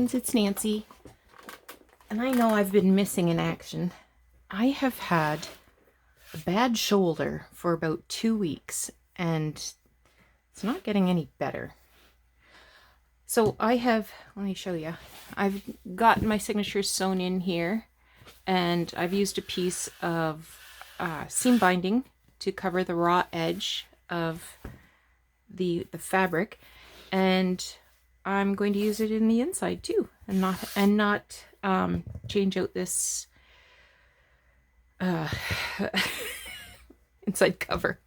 friends, it's Nancy, and I know I've been missing in action. I have had a bad shoulder for about 2 weeks, and it's not getting any better. So let me show you. I've got my signatures sewn in here, and I've used a piece of seam binding to cover the raw edge of the fabric, and I'm going to use it in the inside too, and not change out this inside cover.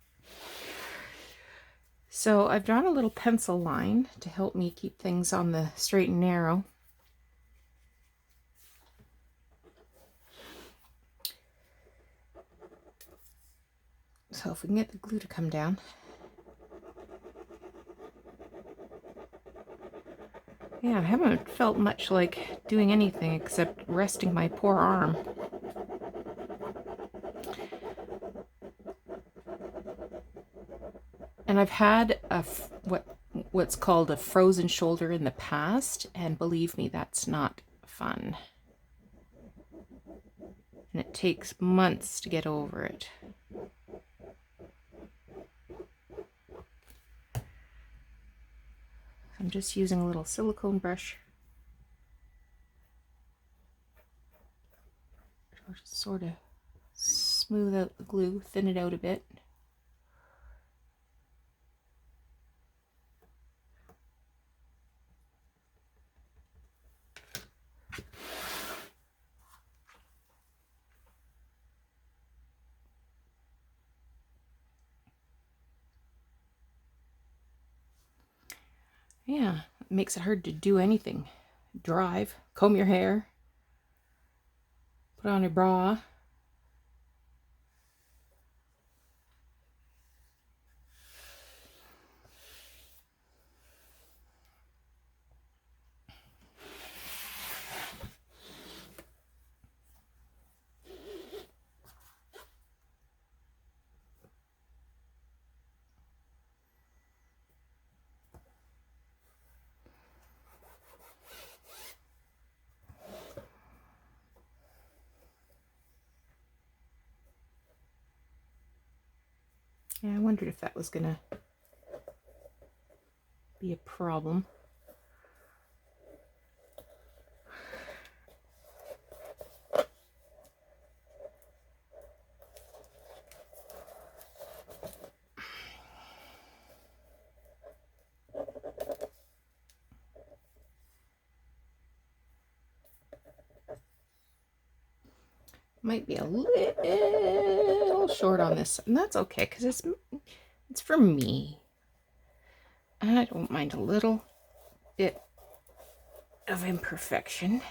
So I've drawn a little pencil line to help me keep things on the straight and narrow. So if we can get the glue to come down. Yeah, I haven't felt much like doing anything except resting my poor arm. And I've had what's called a frozen shoulder in the past, and believe me, that's not fun. And it takes months to get over it. I'm just using a little silicone brush to sort of smooth out the glue, thin it out a bit. Yeah, it makes it hard to do anything. Drive, comb your hair, put on your bra. Yeah, I wondered if that was gonna be a problem. Might be a little short on this, and that's okay because it's for me. I don't mind a little bit of imperfection.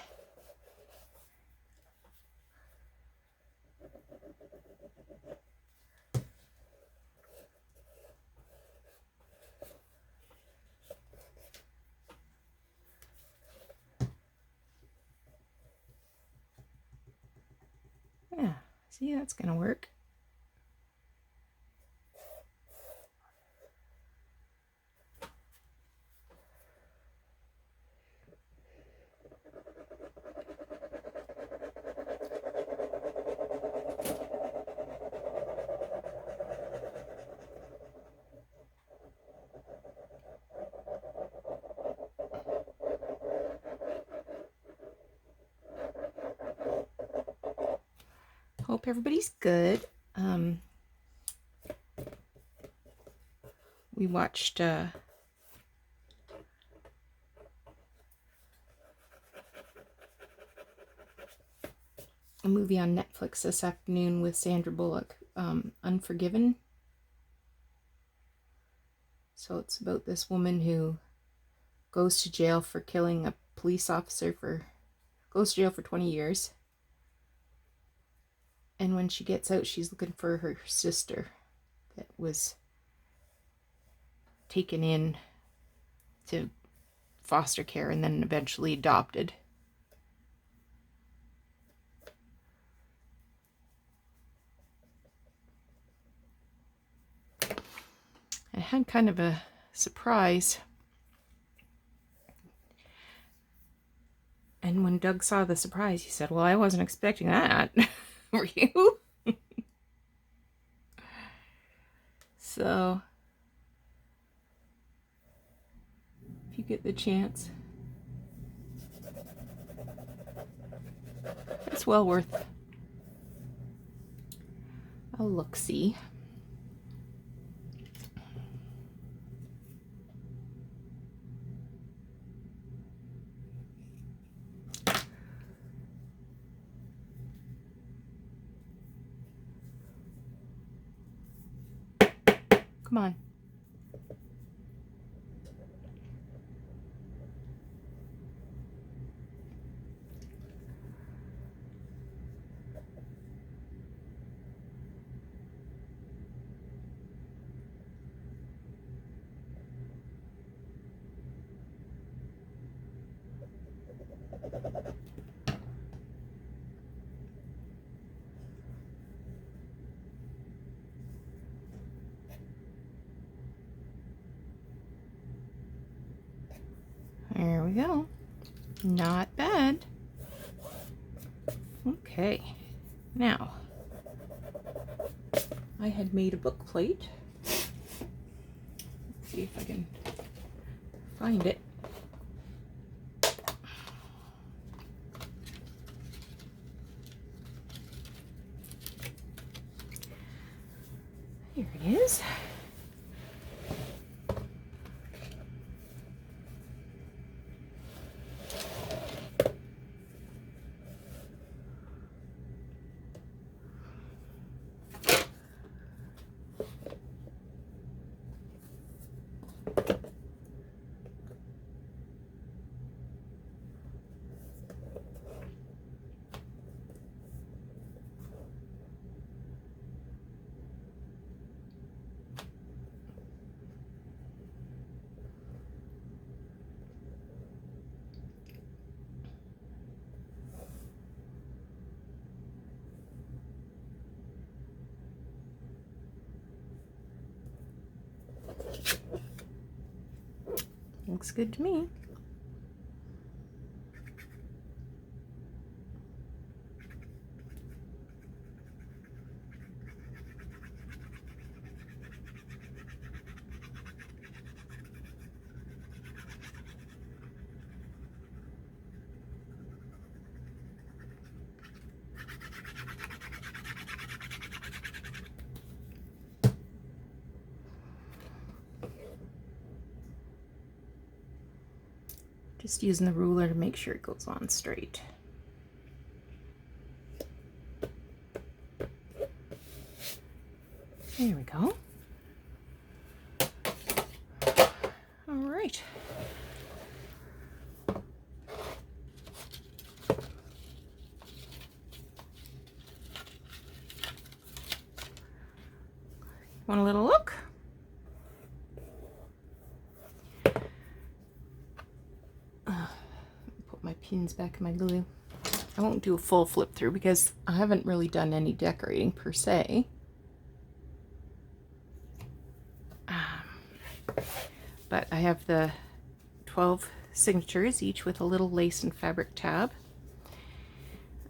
Yeah, see, that's gonna work. Hope everybody's good. We watched a movie on Netflix this afternoon with Sandra Bullock, Unforgiven. So it's about this woman who goes to jail for killing a police officer goes to jail for 20 years. And when she gets out, she's looking for her sister that was taken in to foster care and then eventually adopted. I had kind of a surprise. And when Doug saw the surprise, he said, well, I wasn't expecting that. Were you? So, if you get the chance, it's well worth a look-see. Come on. There we go. Not bad. Okay, now I had made a book plate. Let's see if I can find it. Here it is. Looks good to me. Just using the ruler to make sure it goes on straight. There we go. All right. Want a little look? Put my pins back in my glue. I won't do a full flip through because I haven't really done any decorating per se. But I have the 12 signatures, each with a little lace and fabric tab.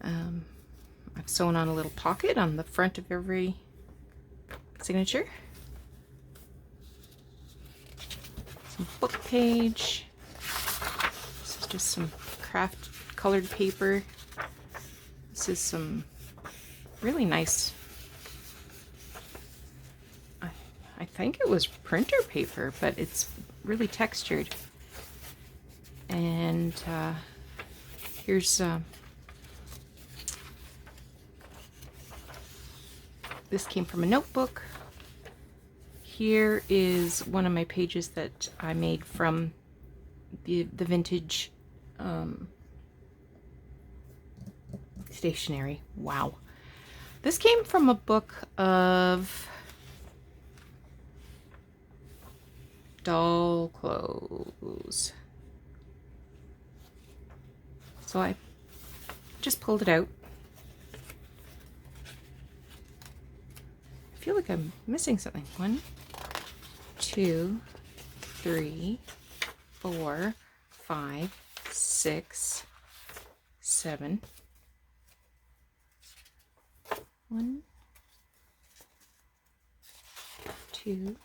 I've sewn on a little pocket on the front of every signature. Some book page. This is just some craft colored paper. This is some really nice, I think it was printer paper, but it's really textured. And here's this came from a notebook. Here is one of my pages that I made from the vintage stationery. Wow. This came from a book of doll clothes. So I just pulled it out. I feel like I'm missing something. 1, 2, 3, 4, 5, 6, 7. 1, 2,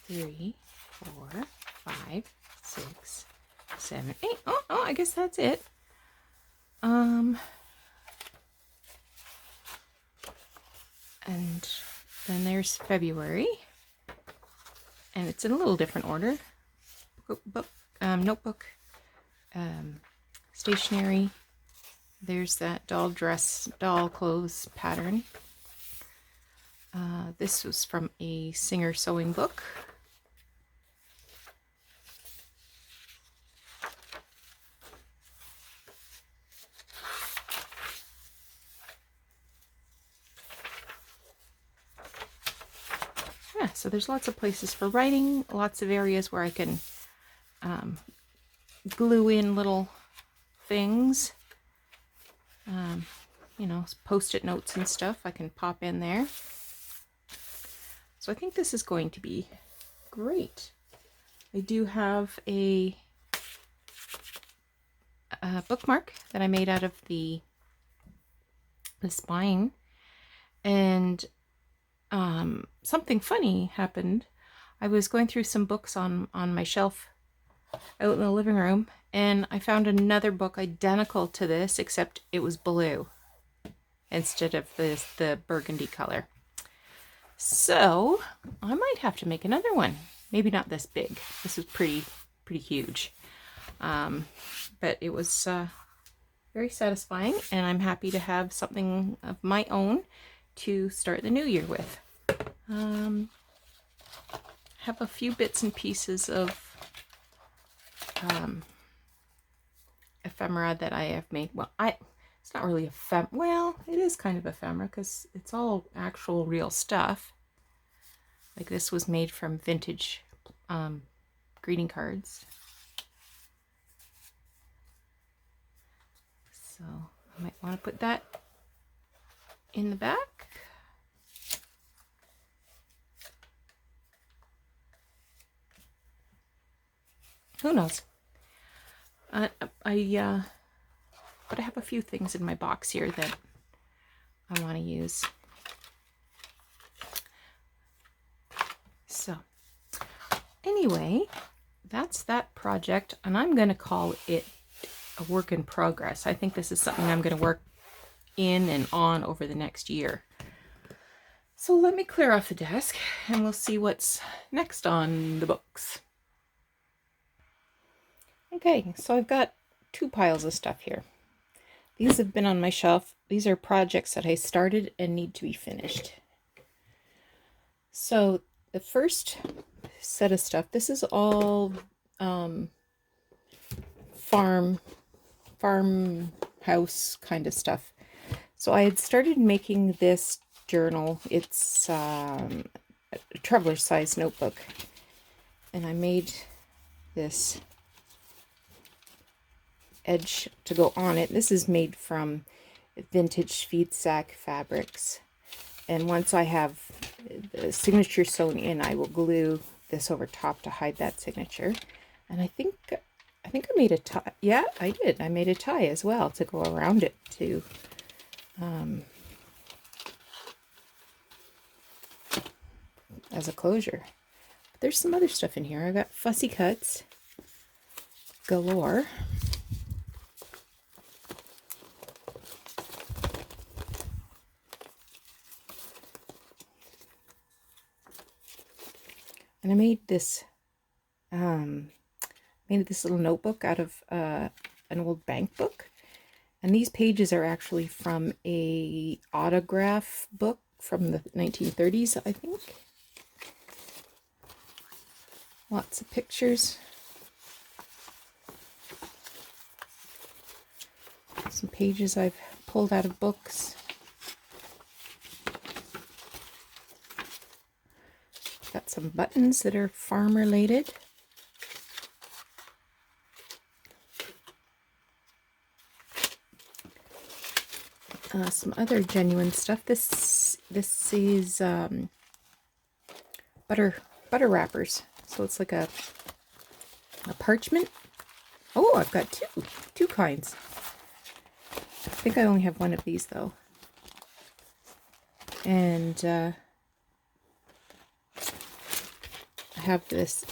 3, 4, 5, 6, 7, 8. Oh, I guess that's it. And then there's February, and it's in a little different order. Notebook, stationery. There's that doll clothes pattern. This was from a Singer sewing book. Yeah, so there's lots of places for writing, lots of areas where I can glue in little things. You know, post-it notes and stuff I can pop in there. So I think this is going to be great. I do have a bookmark that I made out of the spine, and something funny happened. I was going through some books on my shelf out in the living room, and I found another book identical to this, except it was blue instead of the burgundy color. So I might have to make another one. Maybe not this big. This is pretty huge. But it was very satisfying, and I'm happy to have something of my own to start the new year with. Have a few bits and pieces of ephemera that I have made. Well, it's not really well, it is kind of ephemera because it's all actual real stuff. Like this was made from vintage greeting cards. So I might want to put that in the back. Who knows? But I have a few things in my box here that I want to use. So anyway, that's that project, and I'm going to call it a work in progress. I think this is something I'm going to work in and on over the next year. So let me clear off the desk and we'll see what's next on the books. Okay, so I've got 2 piles of stuff here. These have been on my shelf. These are projects that I started and need to be finished. So the first set of stuff, this is all farmhouse kind of stuff. So I had started making this journal. It's a traveler size notebook, and I made this edge to go on it. This is made from vintage feed sack fabrics, and once I have the signature sewn in, I will glue this over top to hide that signature. And I think I made a tie. Yeah, I did. I made a tie as well to go around it to as a closure. But there's some other stuff in here. I got fussy cuts galore. And I made this little notebook out of an old bank book. And these pages are actually from a autograph book from the 1930s, I think. Lots of pictures. Some pages I've pulled out of books. Got some buttons that are farm related. Some other genuine stuff. This is butter wrappers. So it's like a parchment. Oh, I've got two kinds. think I only have one of these though. And I have this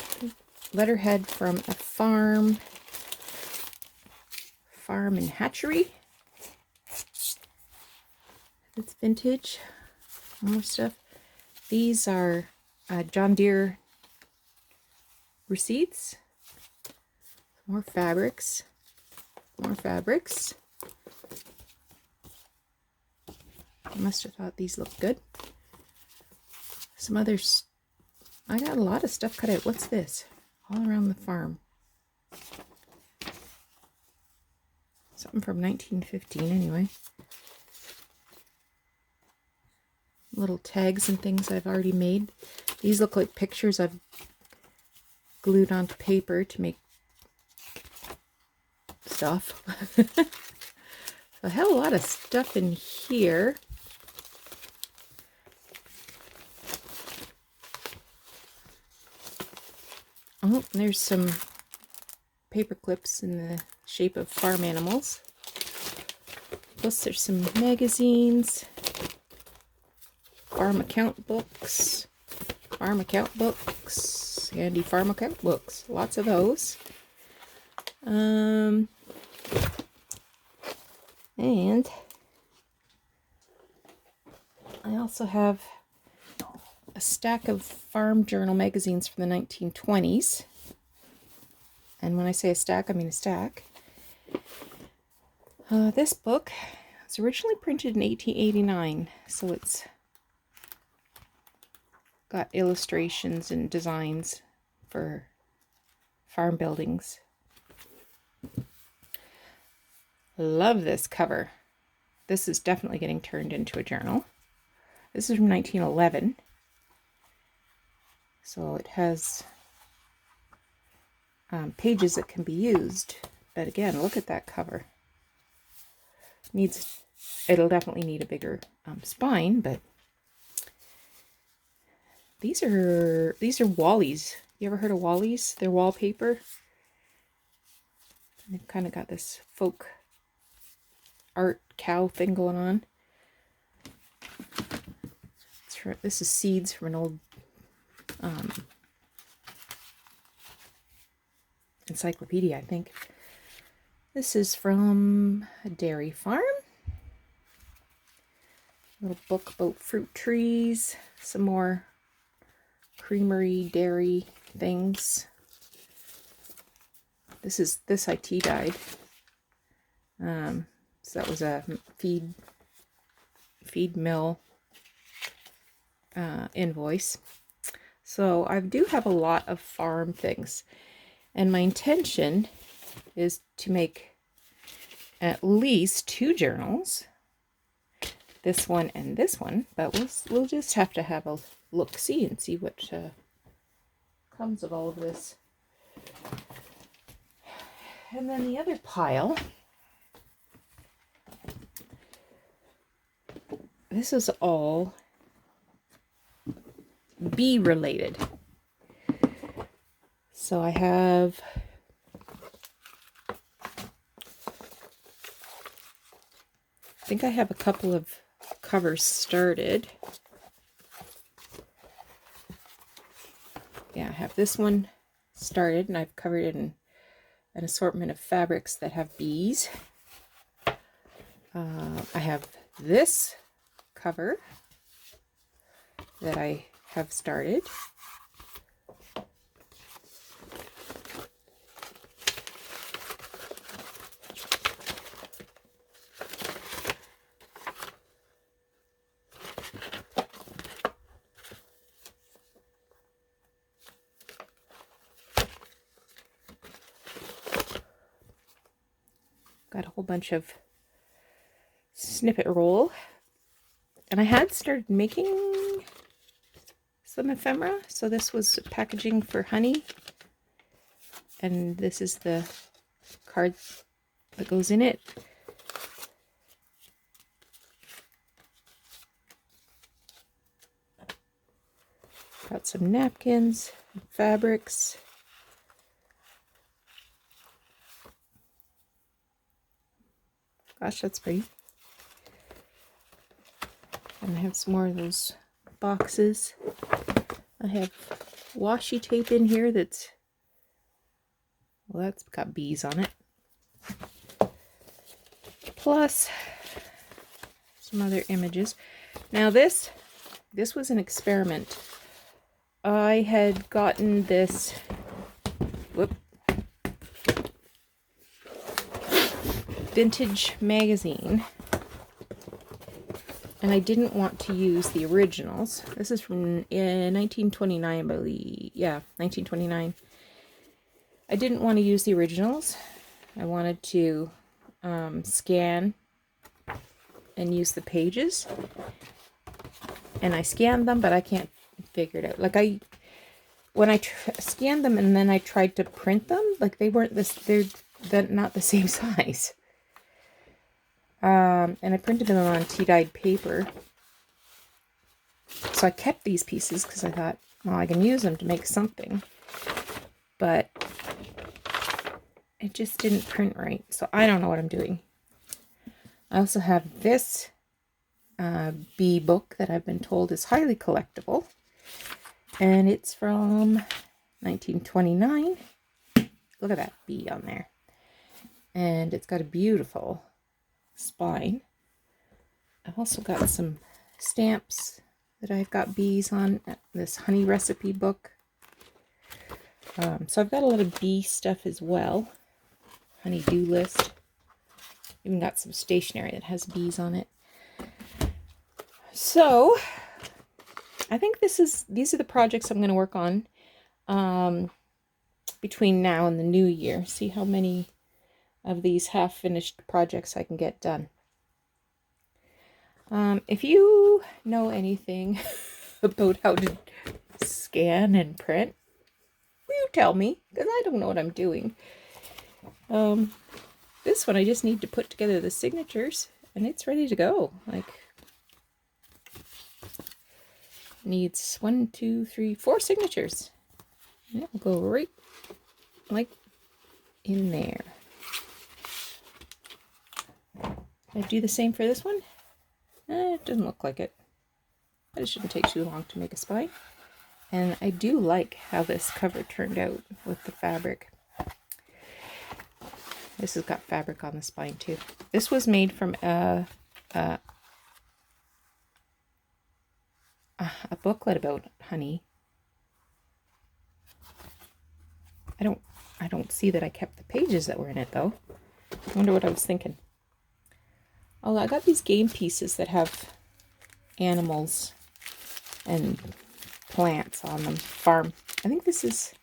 letterhead from a farm and hatchery. It's vintage. More stuff. These are John Deere receipts. More fabrics. More fabrics. I must have thought these looked good. Some others. I got a lot of stuff cut out. What's this? All around the farm. Something from 1915 anyway. Little tags and things I've already made. These look like pictures I've glued onto paper to make stuff. So I have a lot of stuff in here. Oh, there's some paper clips in the shape of farm animals. Plus there's some magazines, farm account books, handy farm account books, lots of those. And I also have a stack of farm journal magazines from the 1920s. And when I say a stack, I mean a stack. This book was originally printed in 1889, so it's got illustrations and designs for farm buildings. Love this cover. This is definitely getting turned into a journal. This is from 1911. So it has pages that can be used. But again, look at that cover. It'll definitely need a bigger spine, but these are Wally's. You ever heard of Wally's? They're wallpaper. And they've kind of got this folk art cow thing going on. This is seeds from an old encyclopedia, I think. This is from a dairy farm. A little book about fruit trees, some more creamery, dairy things. This I tea-dyed. So that was a feed mill invoice. So I do have a lot of farm things, and my intention is to make at least 2 journals, this one and this one, but we'll just have to have a look-see and see what comes of all of this. And then the other pile, this is all bee related. So I have a couple of covers started. Yeah, I have this one started, and I've covered it in an assortment of fabrics that have bees. I have this cover that I have started. Got a whole bunch of snippet roll. And I had started making some ephemera. So this was packaging for honey. And this is the card that goes in it. Got some napkins, fabrics. Gosh, that's pretty. And I have some more of those boxes. I have washi tape in here that's, well, that's got bees on it. Plus some other images. Now this was an experiment. I had gotten this vintage magazine, and I didn't want to use the originals. This is from 1929, I believe. Yeah, 1929. I didn't want to use the originals. I wanted to scan and use the pages. And I scanned them, but I can't figure it out. Like when I scanned them and then I tried to print them, like they weren't they're not the same size. And I printed them on tea-dyed paper. So I kept these pieces because I thought, well, I can use them to make something. But it just didn't print right. So I don't know what I'm doing. I also have this bee book that I've been told is highly collectible. And it's from 1929. Look at that bee on there. And it's got a beautiful spine. I've also got some stamps that I've got bees on. This honey recipe book. So I've got a lot of bee stuff as well. Honey-do list. Even got some stationery that has bees on it. So I think these are the projects I'm going to work on between now and the new year. See how many of these half-finished projects I can get done. If you know anything about how to scan and print, you tell me, because I don't know what I'm doing. This one I just need to put together the signatures and it's ready to go. Like, needs 1, 2, 3, 4 signatures. And it'll go right like in there. I do the same for this one. It doesn't look like it, but it shouldn't take too long to make a spine. And I do like how this cover turned out with the fabric. This has got fabric on the spine too. This was made from a booklet about honey. I don't see that I kept the pages that were in it though. I wonder what I was thinking. Oh, I got these game pieces that have animals and plants on them. Farm. I think this is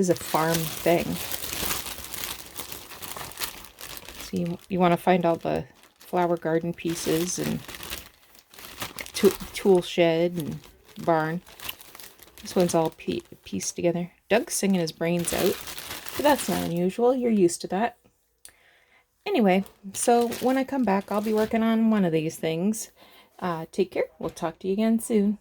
a farm thing. So you want to find all the flower garden pieces and tool shed and barn. This one's all pieced together. Doug's singing his brains out, but that's not unusual. You're used to that. Anyway, so when I come back, I'll be working on one of these things. Take care. We'll talk to you again soon.